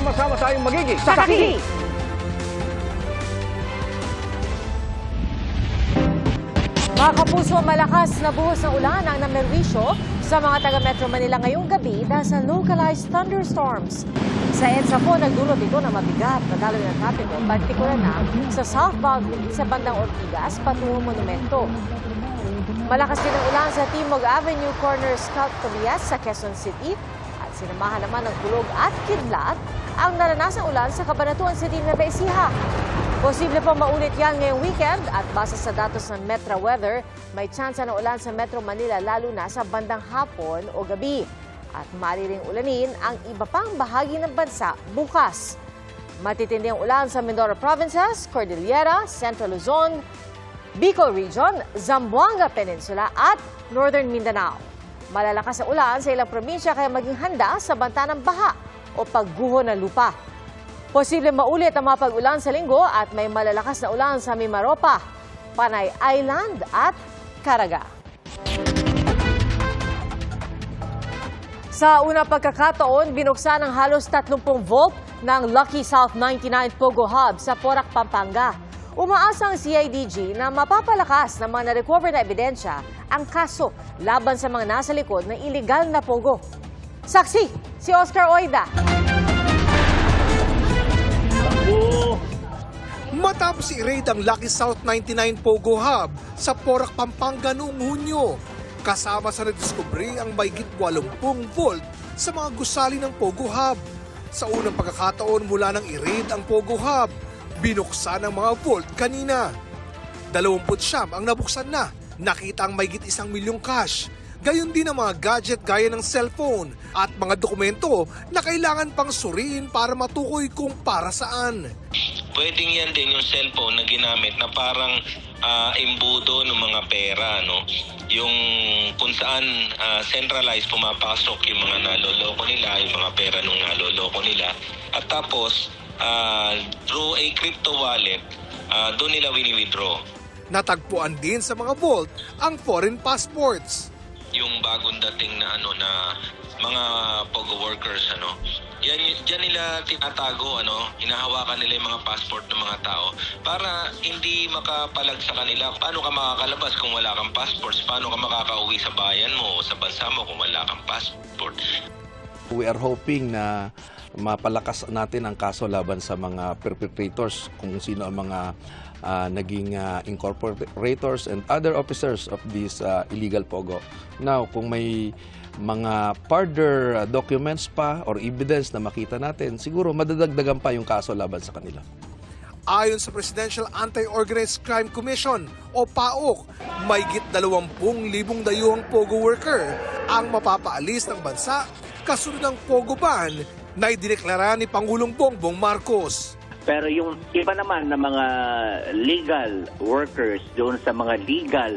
Sama-sama tayong magiging saksi. Mga kapuso, malakas na buhos ng ulan ang namerwisyo sa mga taga Metro Manila ngayong gabi dahil sa localized thunderstorms. Sa EDSA po, nagdulot ito na mabigat na daloy ng trapiko, partikular na sa southbound sa bandang Ortigas patungong Monumento. Malakas din ang ulan sa Timog Avenue Corner Scout Tobias sa Quezon City at sinamahan naman ng kulog at kidlat ang naranasang ulan sa Cabanatuan City, Nueva Ecija. Posible po maulit yan ngayong weekend at base sa datos ng Metra Weather, may tsansa ng ulan sa Metro Manila lalo na sa bandang hapon o gabi. At maaari ring ulanin ang iba pang bahagi ng bansa bukas. Matitindi ang ulan sa Mindoro Provinces, Cordillera, Central Luzon, Bicol Region, Zamboanga Peninsula at Northern Mindanao. Malalakas ang ulan sa ilang probinsya kaya maging handa sa banta ng baha o pagguho ng lupa. Posible maulit ang mga pag-ulan sa linggo at may malalakas na ulan sa Mimaropa, Panay Island at Caraga. Sa unang pagkakataon, binuksan ng halos 30 volt ng Lucky South 99 Pogo Hub sa Porac, Pampanga. Umaasa ang CIDG na mapapalakas ng mga na-recover na ebidensya ang kaso laban sa mga nasa likod ng iligal na Pogo. Saksi, si Oscar Oida. Matapos i-raid ang Lucky South 99 Pogo Hub sa Porac, Pampanga noong Hunyo, kasama sa nadiskubre ang mahigit 80 volt sa mga gusali ng Pogo Hub. Sa unang pagkakataon mula nang i-raid ang Pogo Hub, binuksan ang mga volt kanina. 29 ang nabuksan na, nakita ang mahigit 1 milyong cash. Gayon din ang mga gadget gaya ng cellphone at mga dokumento na kailangan pang suriin para matukoy kung para saan. Pwedeng yan din yung cellphone na ginamit na parang embudo ng mga pera, no? Yung kung saan centralized pumapasok yung mga naloloko nila, yung mga pera nung naloloko nila. At tapos, through a crypto wallet, doon nila wini-withdraw. Natagpuan din sa mga vault ang foreign passports. Yung bagong dating na mga Pogo workers, diyan nila tinatago, hinahawakan nila yung mga passport ng mga tao para hindi makapalag sa kanila. Paano ka makakalabas kung wala kang passports? Paano ka makakauwi sa bayan mo o sa bansa mo kung wala kang passport? We are hoping na mapalakas natin ang kaso laban sa mga perpetrators, kung sino ang mga naging incorporators and other officers of this illegal Pogo. Now, kung may mga further documents pa or evidence na makita natin, siguro madadagdagan pa yung kaso laban sa kanila. Ayon sa Presidential Anti-Organized Crime Commission o PAOK, mahigit 20,000 dayuhang Pogo worker ang mapapaalis ng bansa kasunod ng Pogo ban na idineklara ni Pangulong Bongbong Marcos. Pero yung iba naman na mga legal workers doon sa mga legal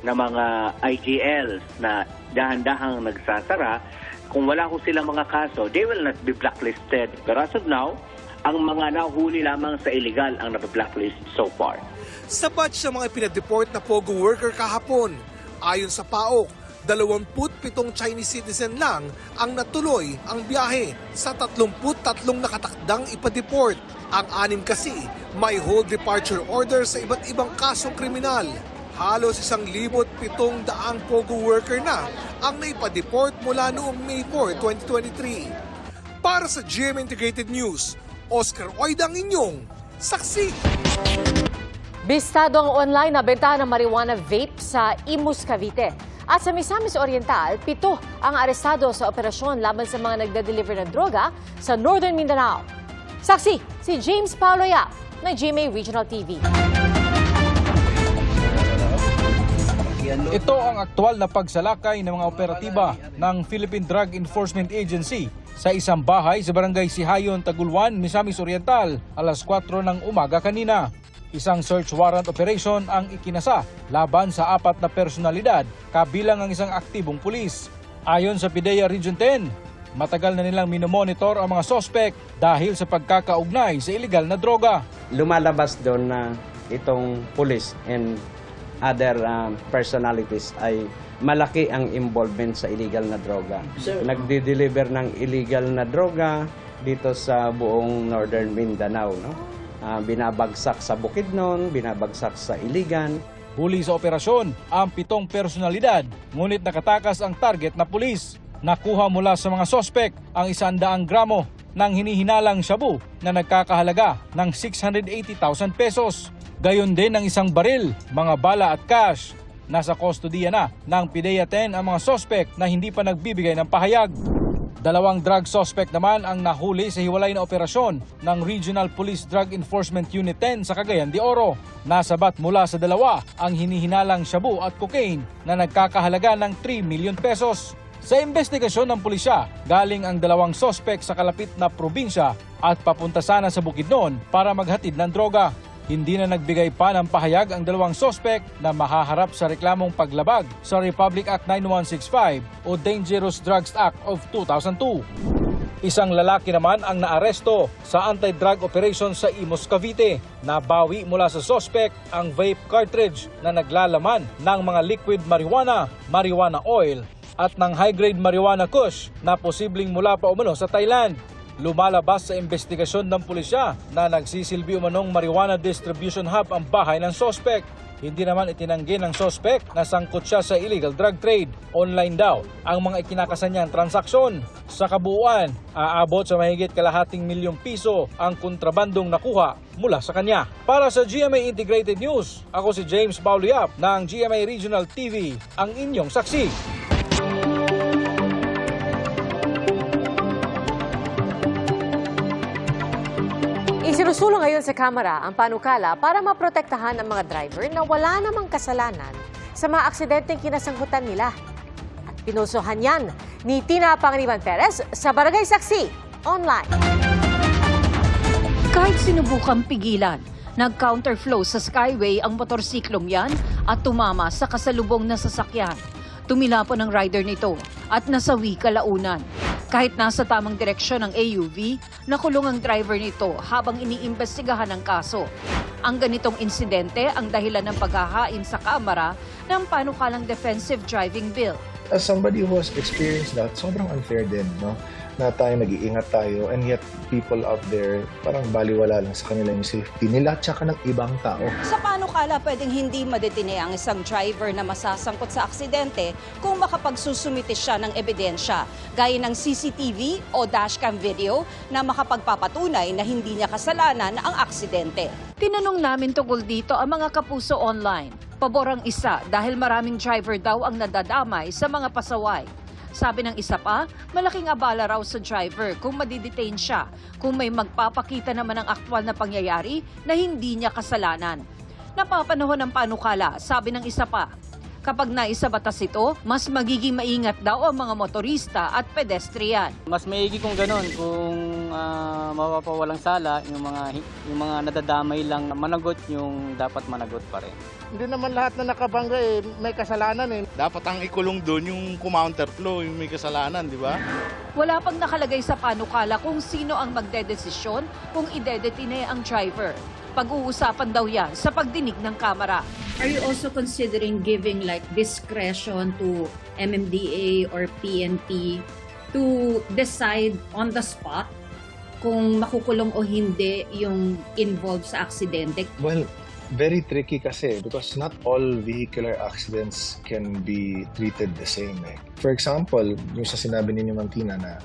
na mga IGLs na dahan-dahang nagsasara, kung wala ko silang mga kaso, they will not be blacklisted. Pero as of now, ang mga nahuli lamang sa illegal ang nabe-blacklist so far. Sa batch ng mga pinadeport na Pogo worker kahapon, ayon sa PAOK, 27 Chinese citizen lang ang natuloy ang biyahe sa 33 nakatakdang ipadeport. Ang 6 kasi may hold departure order sa iba't ibang kasong kriminal. Halos 1,700 Pogo worker na ang naipadeport mula noong May 4, 2023. Para sa GMA Integrated News, Oscar Oida ang inyong saksi. Bistado ang online na bentahan ng marijuana vape sa Imus, Cavite. At sa Misamis Oriental, 7 ang arestado sa operasyon laban sa mga nagda-deliver ng droga sa Northern Mindanao. Saksi, si James Paulo Yap ng GMA Regional TV. Ito ang aktual na pagsalakay ng mga operatiba ng Philippine Drug Enforcement Agency sa isang bahay sa barangay Sihayon, Tagulwan, Misamis Oriental, alas 4 ng umaga kanina. Isang search warrant operation ang ikinasa laban sa 4 na personalidad kabilang ang isang aktibong pulis. Ayon sa PIDEA Region 10, matagal na nilang minomonitor ang mga sospek dahil sa pagkakaugnay sa illegal na droga. Lumalabas doon na itong pulis and other personalities ay malaki ang involvement sa illegal na droga. Nagde-deliver ng illegal na droga, dito sa buong Northern Mindanao. No? Binabagsak sa Bukidnon, binabagsak sa Iligan. Huli sa operasyon ang 7 personalidad, ngunit nakatakas ang target na pulis. Nakuha mula sa mga sospek ang 100 gramo ng hinihinalang shabu na nagkakahalaga ng 680,000 pesos. Gayon din ang isang baril, mga bala at cash. Nasa kustodiya na ng PIDEA 10 ang mga sospek na hindi pa nagbibigay ng pahayag. 2 drug suspect naman ang nahuli sa hiwalay na operasyon ng Regional Police Drug Enforcement Unit 10 sa Cagayan de Oro. Nasabat mula sa 2 ang hinihinalang shabu at cocaine na nagkakahalaga ng 3 million pesos. Sa investigasyon ng pulisya, galing ang 2 sospek sa kalapit na probinsya at papunta sana sa Bukidnon para maghatid ng droga. Hindi na nagbigay pa ng pahayag ang 2 sospek na mahaharap sa reklamong paglabag sa Republic Act 9165 o Dangerous Drugs Act of 2002. Isang lalaki naman ang naaresto sa anti-drug operation sa Imus, Cavite. Nabawi mula sa sospek ang vape cartridge na naglalaman ng mga liquid marijuana, marijuana oil at ng high-grade marijuana kush na posibleng mula pa umano sa Thailand. Lumalabas sa investigasyon ng pulisya na nagsisilbi umanong marijuana distribution hub ang bahay ng sospek. Hindi naman itinanggi ng sospek na sangkot siya sa illegal drug trade. Online daw ang mga ikinakasanyang transaksyon. Sa kabuuan, aabot sa mahigit ₱250,000 ang kontrabandong nakuha mula sa kanya. Para sa GMA Integrated News, ako si James Pauliap ng GMA Regional TV, ang inyong saksi. Isinusulong ngayon sa Kamara ang panukala para maprotektahan ang mga driver na wala namang kasalanan sa mga aksidenteng kinasangkutan nila. At pinusuhan yan ni Tina Panganiban Perez sa Barangay Saksi Online. Kahit sinubukang pigilan, nag-counterflow sa skyway ang motorsiklong yan at tumama sa kasalubong na sasakyan. Tumilapon ang rider nito at nasawi kalaunan. Kahit nasa tamang direksyon ng AUV, nakulong ang driver nito habang iniimbestigahan ang kaso. Ang ganitong insidente ang dahilan ng paghahain sa Kamara ng panukalang Defensive Driving Bill. As somebody who has experienced that, sobrang unfair din, no? Na tayo nag-iingat tayo and yet people out there parang baliwala lang sa kanila yung safety nila tsaka ng ibang tao. Sa panukala, pwedeng hindi madetine ang isang driver na masasangkot sa aksidente kung makapagsusumite siya ng ebidensya, gaya ng CCTV o dashcam video na makapagpapatunay na hindi niya kasalanan ang aksidente. Tinanong namin tungkol dito ang mga kapuso online. Pabor ang isa dahil maraming driver daw ang nadadamay sa mga pasaway. Sabi ng isa pa, malaking abala raw sa driver kung madidetain siya kung may magpapakita naman ng aktwal na pangyayari na hindi niya kasalanan. Napapanahon ng panukala, sabi ng isa pa, kapag naisabatas ito, mas magiging maingat daw ang mga motorista at pedestrian. Mas maigi kung gano'n, kung mapapawalang sala, yung mga nadadamay lang managot, yung dapat managot pa rin. Hindi naman lahat na nakabangga may kasalanan Dapat ang ikulong doon yung counterflow, yung may kasalanan, di ba? Wala pang nakalagay sa panukala kung sino ang magdedesisyon kung idedetine ang driver. Pag-uusapan daw yan sa pagdinig ng Kamara. Are you also considering giving like discretion to MMDA or PNP to decide on the spot kung makukulong o hindi yung involved sa aksidente? Well, very tricky kasi because not all vehicular accidents can be treated the same. For example, yung sa sinabi ninyo Ma'am Tina na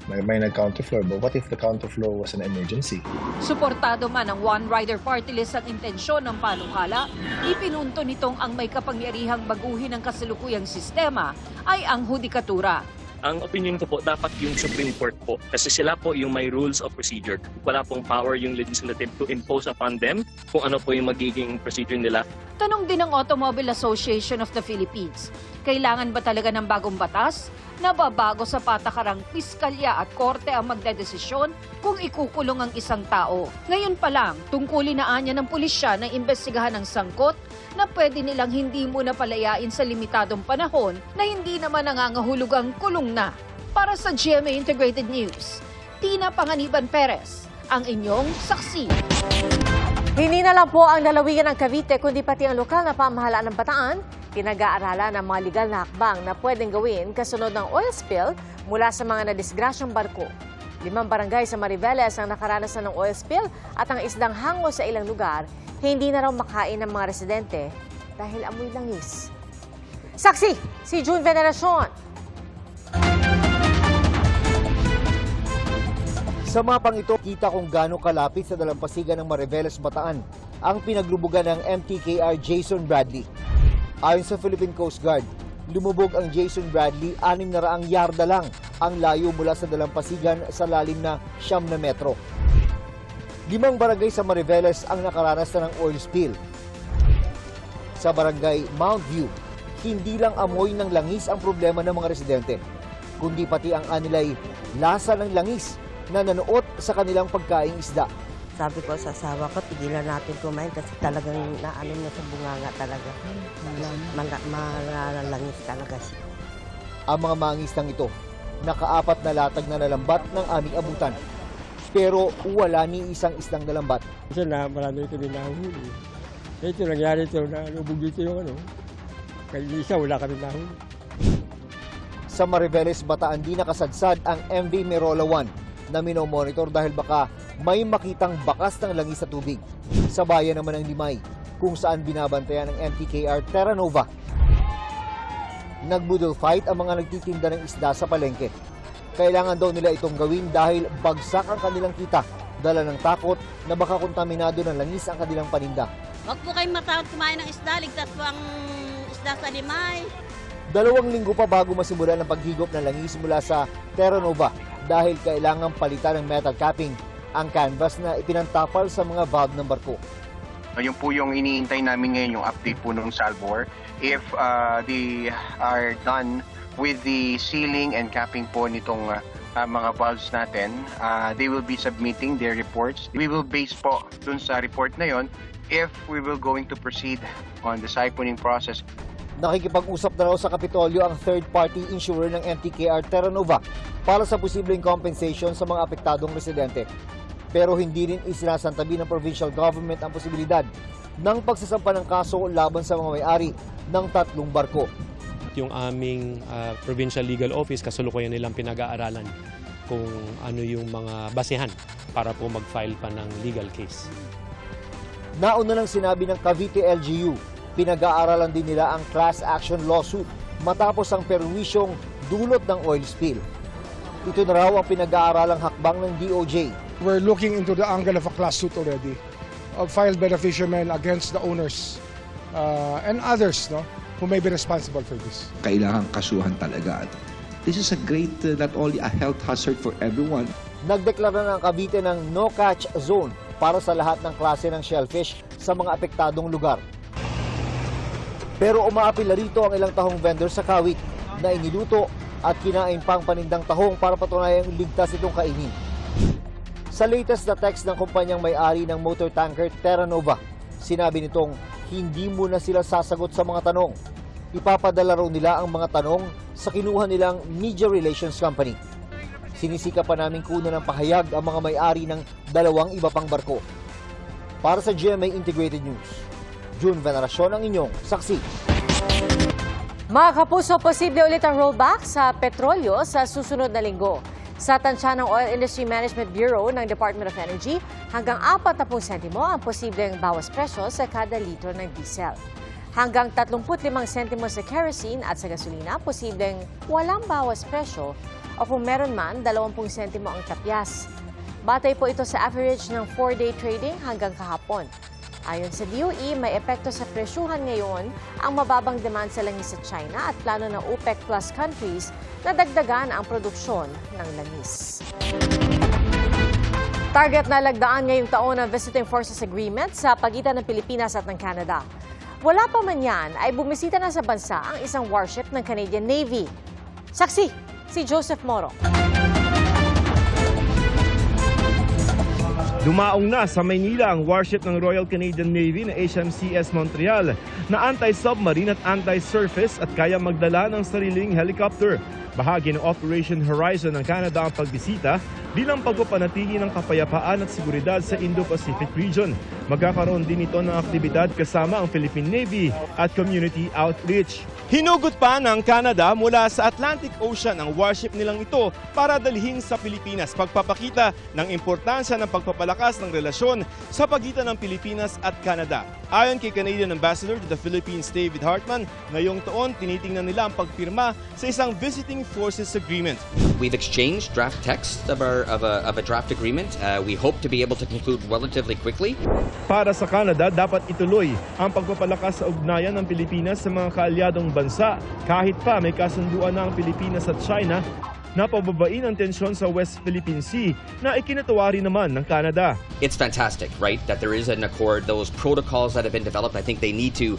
may nag-counterflow, but what if the counterflow was an emergency? Suportado man ng One Rider Party List ang intensyon ng panukala, ipinunto nitong ang may kapangyarihang baguhin ng kasalukuyang sistema ay ang hudikatura. Ang opinion ko po, dapat yung Supreme Court po. Kasi sila po yung may rules of procedure. Wala pong power yung legislative to impose upon them kung ano po yung magiging procedure nila. Tanong din ng Automobile Association of the Philippines, kailangan ba talaga ng bagong batas? Nababago sa patakarang piskalya at korte ang magdedesisyon kung ikukulong ang isang tao. Ngayon pa lang, tungkulin na anya ng pulisya na imbestigahan ang sangkot na pwede nilang hindi muna palayain sa limitadong panahon na hindi naman nangangahulugang kulong na. Para sa GMA Integrated News, Tina Panganiban Perez, ang inyong saksi. Hindi na lang po ang lalawigan ng Cavite kundi pati ang lokal na pamahalaan ng Bataan. Pinag-aaralan ng mga legal na hakbang na pwedeng gawin kasunod ng oil spill mula sa mga nadisgrasyang barko. 5 barangay sa Mariveles ang nakaranas ng oil spill at ang isdang hango sa ilang lugar, hindi na raw makain ng mga residente dahil amoy langis. Saksi, si June Veneracion. Sa mapang ito, kita kung gaano kalapit sa dalampasigan ng Mariveles, Bataan ang pinaglubugan ng MTKR Jason Bradley. Ayon sa Philippine Coast Guard, lumubog ang Jason Bradley 600 yarda lang ang layo mula sa dalampasigan sa lalim na 9 na metro. 5 barangay sa Mariveles ang nakaranas na ng oil spill. Sa barangay Mount View, hindi lang amoy ng langis ang problema ng mga residente, kundi pati ang anilay lasa ng langis na nanuot sa kanilang pagkaing isda. Sabi ko sa asawa ko, tigilan natin kumain kasi talagang naano na sa bunganga talaga. Malalangis talaga siya. Ang mga mangisdang ito, nakaapat na latag na nalambat ng aming abutan. Pero wala ni isang isdang nalambat. Kasi marami ito din nahuli. Ito nangyari ito, nalubog dito yung ano. Kaya isa, wala kami nahuli. Sa Mariveles, Bataan, di nakasadsad ang MV Merola 1 na minomonitor dahil baka may makitang bakas ng langis sa tubig. Sa bayan naman ng Limay, kung saan binabantayan ng MTKR Terra Nova. Nagbudol fight ang mga nagtitinda ng isda sa palengke. Kailangan daw nila itong gawin dahil bagsak ang kanilang kita, dala ng takot na baka kontaminado ng langis ang kanilang paninda. Huwag po kayong matakot kumain ng isda, ligtas po ang isda sa Limay. 2 linggo pa bago masimulan ang paghigop ng langis mula sa Terra Nova dahil kailangang palitan ng metal capping ang canvas na ipinantapal sa mga valve ng barko. Yun po yung iniintay namin ngayon, yung update po ng Salvor. If they are done with the sealing and capping po nitong mga valves natin, they will be submitting their reports. We will base po dun sa report na yon if we will going to proceed on the siphoning process. Nakikipag-usap na raw sa Kapitolyo ang third-party insurer ng MTKR Terra Nova para sa posibleng compensation sa mga apektadong residente. Pero hindi rin isinasantabi ng provincial government ang posibilidad ng pagsasampa ng kaso laban sa mga may-ari ng 3 barko. Yung aming provincial legal office, kasalukuyan nilang pinag-aaralan kung ano yung mga basehan para po mag-file pa ng legal case. Nauna lang sinabi ng Cavite LGU, pinag-aaralan din nila ang class action lawsuit matapos ang perwisyong dulot ng oil spill. Ito na raw ang pinag-aaralang hakbang ng DOJ. We're looking into the angle of a class suit already, filed by the fishermen against the owners and others, no, who may be responsible for this. Kailangan kasuhan talaga. This is a great, not only a health hazard for everyone. Nagdeklara na ang Cavite ng no-catch zone para sa lahat ng klase ng shellfish sa mga apektadong lugar. Pero umaapila rito ang ilang tahong vendor sa Kawit na iniluto at kinain pang panindang tahong para patunayang ligtas itong kainin. Sa latest na text ng kumpanyang may-ari ng motor tanker Terra Nova, sinabi nitong hindi muna sila sasagot sa mga tanong. Ipapadala raw nila ang mga tanong sa kinuha nilang media relations company. Sinisika pa namin kunan ng pahayag ang mga may-ari ng 2 iba pang barko. Para sa GMA Integrated News, June Veneracion ang inyong saksi. Mga kapuso, posible ulit ang rollback sa petrolyo sa susunod na linggo. Sa tansya ng Oil Industry Management Bureau ng Department of Energy, hanggang 40 sentimo ang posibleng bawas presyo sa kada litro ng diesel. Hanggang 35 sentimo sa kerosene at sa gasolina, posibleng walang bawas presyo o kung meron man, 20 sentimo ang tapyas. Batay po ito sa average ng 4-day trading hanggang kahapon. Ayon sa DOE, may epekto sa presyuhan ngayon ang mababang demand sa langis sa China at plano ng OPEC Plus countries na dagdagan ang produksyon ng langis. Target na lagdaan ngayong taon ang Visiting Forces Agreement sa pagitan ng Pilipinas at ng Canada. Wala pa man yan ay bumisita na sa bansa ang isang warship ng Canadian Navy. Saksi, si Joseph Moro. Dumaong na sa Maynila ang warship ng Royal Canadian Navy na HMCS Montreal na anti-submarine at anti-surface at kaya magdala ng sariling helicopter. Bahagi ng Operation Horizon ng Canada ang pagbisita bilang pagpapanatili ng kapayapaan at seguridad sa Indo-Pacific region. Magkakaroon din ito ng aktibidad kasama ang Philippine Navy at community outreach. Hinugot pa ng Canada mula sa Atlantic Ocean ang warship nilang ito para dalhin sa Pilipinas, pagpapakita ng importansya ng pagpapalakas ng relasyon sa pagitan ng Pilipinas at Canada. Ayon kay Canadian Ambassador to the Philippines, David Hartman, ngayong taon tinitingnan nila ang pagpirma sa isang Visiting Forces Agreement. We've exchanged draft text of a draft agreement. We hope to be able to conclude relatively quickly. Para sa Canada, dapat ituloy ang pagpapalakas sa ugnayan ng Pilipinas sa mga kaalyadong bansa kahit pa may kasunduan na ang Pilipinas at China na pababain ang tensyon sa West Philippine Sea na ikinatuwa rin naman ng Canada. It's fantastic, right, that there is an accord. Those protocols that have been developed, I think they need to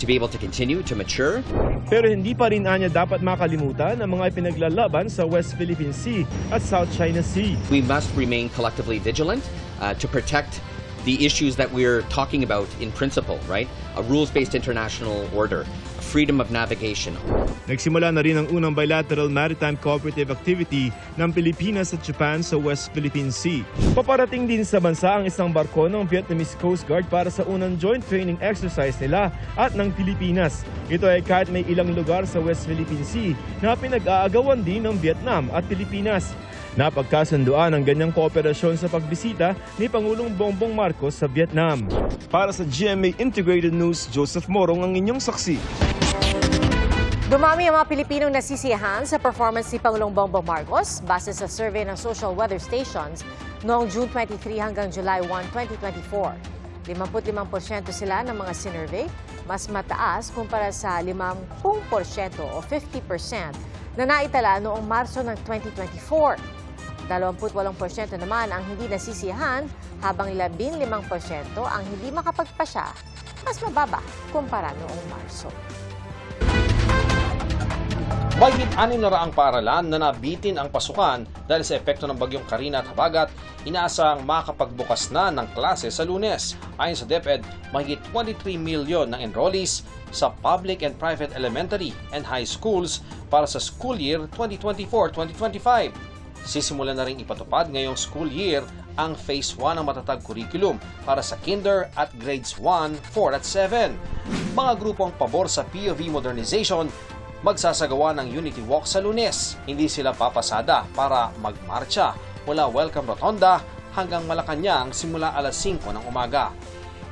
be able to continue to mature. Pero hindi pa rin anya dapat makalimutan ang mga ipinaglalaban sa West Philippine Sea at South China Sea. We must remain collectively vigilant to protect the issues that we're talking about in principle, right? A rules-based international order, freedom of navigation. Nagsimula na rin ang unang bilateral maritime cooperative activity ng Pilipinas at Japan sa West Philippine Sea. Paparating din sa bansa ang isang barko ng Vietnamese Coast Guard para sa unang joint training exercise nila at ng Pilipinas. Ito ay kahit may ilang lugar sa West Philippine Sea na pinag-aagawan din ng Vietnam at Pilipinas. Napagkasunduan ang ganyang kooperasyon sa pagbisita ni Pangulong Bongbong Marcos sa Vietnam. Para sa GMA Integrated News, Joseph Morong ang inyong saksi. Dumami ang mga Pilipinong nasisiyahan sa performance ni Pangulong Bongbong Marcos base sa survey ng Social Weather Stations noong June 23 hanggang July 1, 2024. 55% sila ng mga sinurvey, mas mataas kumpara sa 50% o 50% na naitala noong Marso ng 2024. 28% naman ang hindi nasisiyahan habang 15% ang hindi makapagpasya, mas mababa kumpara noong Marso. Mahigit 600 paaralan na nabitin ang pasukan dahil sa epekto ng bagyong Karina at Habagat, inaasang makapagbukas na ng klase sa Lunes. Ayon sa DepEd, mahigit 23 milyon ng enrollees sa public and private elementary and high schools para sa school year 2024-2025. Sisimulan na rin ipatupad ngayong school year ang Phase 1 ng matatag curriculum para sa kinder at grades 1, 4 at 7. Mga grupong pabor sa POV modernization magsasagawa ng Unity Walk sa Lunes. Hindi sila papasada para magmarcha mula Welcome Rotonda hanggang Malacanang simula alas 5 ng umaga.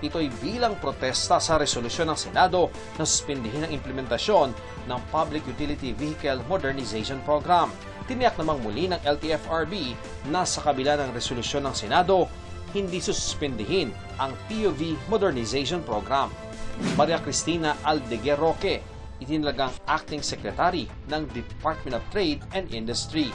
Ito'y bilang protesta sa resolusyon ng Senado na suspindihin ang implementasyon ng Public Utility Vehicle Modernization Program. Tiniyak namang muli ng LTFRB na sa kabila ng resolusyon ng Senado, hindi suspindihin ang POV Modernization Program. Maria Cristina Aldeguer Roque, itinalagang Acting Secretary ng Department of Trade and Industry.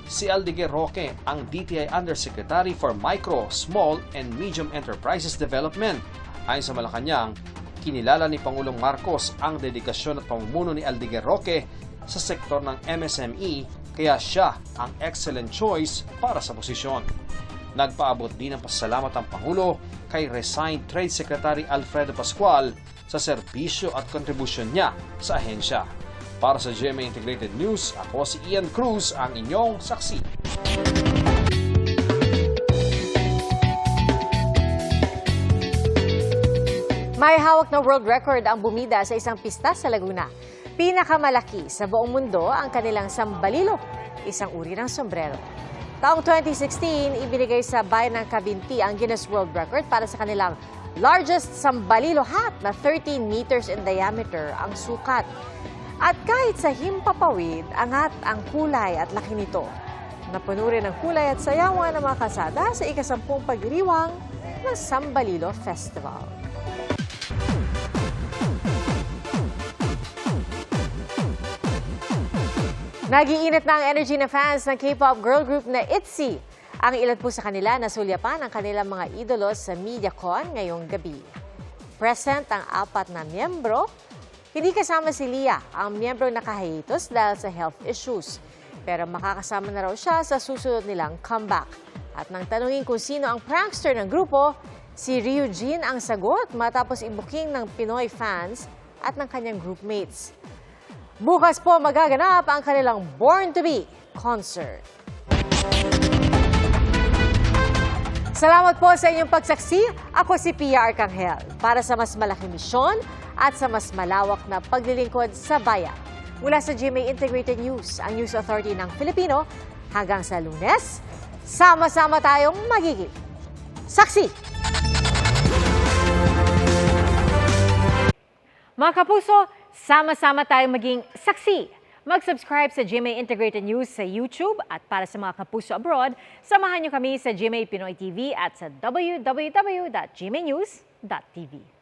Si Aldeguer Roque ang DTI Undersecretary for Micro, Small and Medium Enterprises Development. Ayon sa Malacanang, kinilala ni Pangulong Marcos ang dedikasyon at pamumuno ni Aldeguer Roque sa sektor ng MSME, kaya siya ang excellent choice para sa posisyon. Nagpaabot din ng pasasalamat ang Pangulo kay resigned Trade Secretary Alfredo Pascual sa serbisyo at kontribusyon niya sa ahensya. Para sa GMA Integrated News, ako si Ian Cruz, ang inyong saksi. May hawak na world record ang bumida sa isang pista sa Laguna. Pinakamalaki sa buong mundo ang kanilang sambalilo, isang uri ng sombrero. Taong 2016, ibinigay sa bayan ng Cavinti ang Guinness World Record para sa kanilang largest sambalilo hat na 13 meters in diameter ang sukat. At kahit sa himpapawid, angat ang kulay at laki nito. Napuno rin ang kulay at sayawan ng mga kasada sa ika-10 pagdiriwang ng Sambalilo Festival. Nag-iinit na ang energy ng fans ng K-pop girl group na ITZY. Ang ilan po sa kanila nasulyapan ang kanilang mga idolos sa MediaCon ngayong gabi. Present ang 4 na miyembro. Hindi kasama si Lia, ang miyembro na nakahiatus dahil sa health issues. Pero makakasama na raw siya sa susunod nilang comeback. At nang tanungin kung sino ang prankster ng grupo, si Ryu Jin ang sagot matapos i-booking ng Pinoy fans at ng kanyang groupmates. Bukas po magaganap ang kanilang Born to Be concert. Salamat po sa inyong pagsaksi. Ako si Pia Arcangel para sa mas malaking misyon at sa mas malawak na paglilingkod sa bayan. Mula sa GMA Integrated News, ang News Authority ng Filipino, hanggang sa Lunes, sama-sama tayong magiging saksi. Mga kapuso, sama-sama tayong maging saksi. Mag-subscribe sa GMA Integrated News sa YouTube at para sa mga kapuso abroad, samahan niyo kami sa GMA Pinoy TV at sa www.gmanews.tv.